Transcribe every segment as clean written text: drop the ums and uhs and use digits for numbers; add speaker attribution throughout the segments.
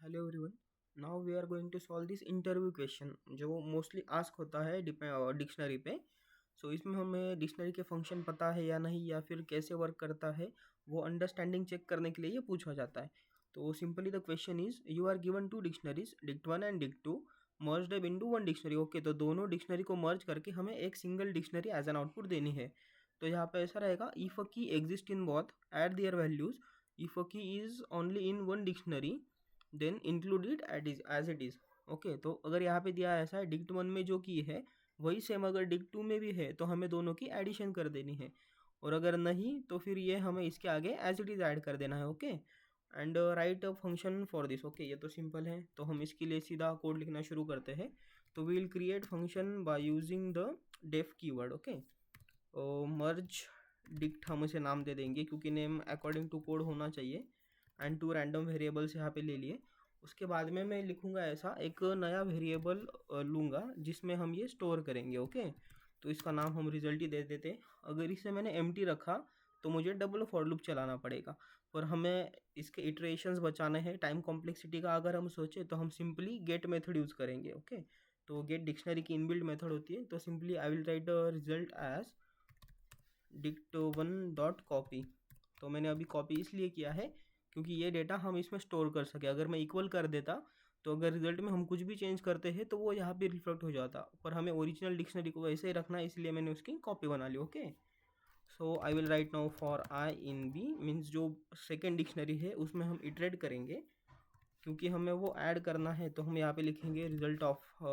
Speaker 1: Hello everyone. Now we are going to solve this interview question जो mostly ask होता है dictionary पे। सो इसमें हमें डिक्शनरी के फंक्शन पता है या नहीं, या फिर कैसे वर्क करता है, वो अंडरस्टैंडिंग चेक करने के लिए ये पूछा जाता है। तो simply the question is, you are given two dictionaries dict 1 and dict 2 merged up into one dictionary. Okay, तो दोनों डिक्शनरी को मर्ज करके हमें एक single dictionary as an output देनी है। तो यहाँ पे ऐसा रहेगा, if a key exist in both at their values, if a key is only in one dictionary then include it as it is. Okay, तो अगर यहाँ पे दिया ऐसा है, डिक्ट 1 में जो की है वही सेम अगर डिक्ट 2 में भी है तो हमें दोनों की एडिशन कर देनी है, और अगर नहीं तो फिर ये हमें इसके आगे एज इट इज़ ऐड कर देना है। Okay, and right a function for this. Okay, ये तो सिंपल है, तो हम इसके लिए सीधा कोड लिखना शुरू करते हैं। तो we will create function by using the def keyword. Okay, merge dict हम इसे नाम दे देंगे क्योंकि नेम अकॉर्डिंग टू कोड होना चाहिए, एंड टू रैंडम वेरिएबल्स यहाँ पे ले लिए। उसके बाद में मैं लिखूँगा ऐसा एक नया वेरिएबल लूँगा जिसमें हम ये स्टोर करेंगे। ओके, तो इसका नाम हम रिजल्ट ही दे देते हैं। अगर इसे मैंने एम्प्टी रखा तो मुझे डबल फॉर लूप चलाना पड़ेगा, पर हमें इसके इटरेशंस बचाने हैं टाइम कॉम्प्लेक्सिटी का। अगर हम सोचें तो हम सिंपली गेट मेथड यूज़ करेंगे। ओके, तो गेट डिक्शनरी की इनबिल्ट मेथड होती है। तो simply I will write the result as dict1 dot copy. तो मैंने अभी कॉपी इसलिए किया है क्योंकि ये डेटा हम इसमें स्टोर कर सके। अगर मैं इक्वल कर देता तो अगर रिजल्ट में हम कुछ भी चेंज करते हैं तो वो यहाँ पे रिफ्लेक्ट हो जाता, पर हमें ओरिजिनल डिक्शनरी को वैसे ही रखना है, इसलिए मैंने उसकी कॉपी बना ली। Okay, so I will write now for i in b, means जो सेकेंड डिक्शनरी है उसमें हम इटरेट करेंगे क्योंकि हमें वो ऐड करना है। तो हम यहाँ पे लिखेंगे result of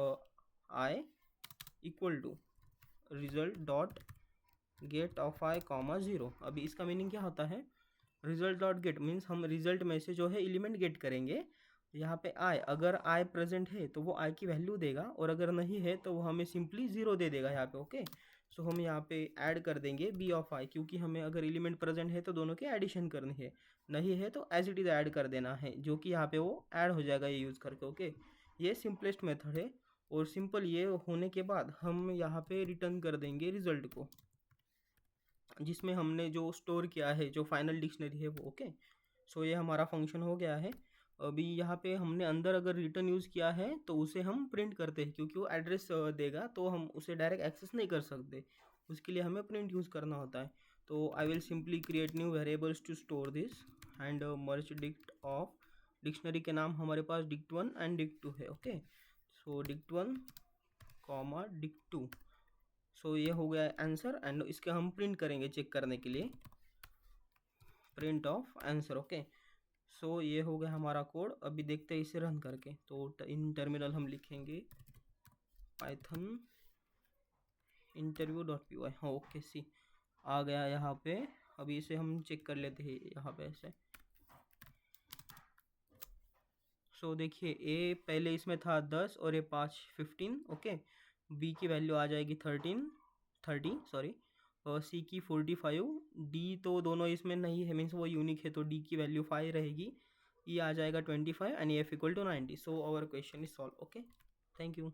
Speaker 1: I equal to result dot get of I comma 0। अभी इसका मीनिंग क्या होता है, रिजल्ट डॉट गेट मीन्स हम रिजल्ट में से जो है एलिमेंट गेट करेंगे। यहाँ पे आई, अगर आई प्रेजेंट है तो वो आई की वैल्यू देगा, और अगर नहीं है तो वो हमें सिंपली 0 दे देगा यहाँ पे। ओके, सो हम यहाँ पे ऐड कर देंगे बी ऑफ आई, क्योंकि हमें अगर एलिमेंट प्रेजेंट है तो दोनों की एडिशन करनी है, नहीं है तो एज इट इज़ ऐड कर देना है, जो कि यहाँ पे वो ऐड हो जाएगा ये यूज़ करके। ओके, ये सिंपलेस्ट मेथड है, और सिंपल ये होने के बाद हम यहाँ पे रिटर्न कर देंगे रिजल्ट को जिसमें हमने जो स्टोर किया है, जो फाइनल डिक्शनरी है वो। ओके, सो ये हमारा फंक्शन हो गया है। अभी यहाँ पे हमने अंदर अगर रिटर्न यूज़ किया है तो उसे हम प्रिंट करते हैं, क्योंकि वो एड्रेस देगा तो हम उसे डायरेक्ट एक्सेस नहीं कर सकते, उसके लिए हमें प्रिंट यूज़ करना होता है। तो I will simply create new variables to store this and merge dict of, dictionary के नाम हमारे पास डिक्ट 1 एंड डिक्ट 2 है। ओके, सो डिक्ट 1 कॉमा डिक्ट 2। सो ये हो गया आंसर, एंड इसके हम प्रिंट करेंगे चेक करने के लिए, प्रिंट ऑफ आंसर। ओके, सो ये हो गया हमारा कोड। अभी देखते हैं इसे रन करके। तो इन टर्मिनल हम लिखेंगे Python interview dot P Y. हाँ, ओके, सी आ गया यहाँ पे। अभी इसे हम चेक कर लेते हैं यहाँ पे ऐसे। सो देखिए, ए पहले इसमें था 10 और ये 5 15। ओके, बी की वैल्यू आ जाएगी 30 सॉरी, और सी की 45। डी तो दोनों इसमें नहीं है, मीन्स वो यूनिक है, तो डी की वैल्यू 5 रहेगी। ई आ जाएगा 25 and F equal to 90। So our question is solve. Okay, thank you.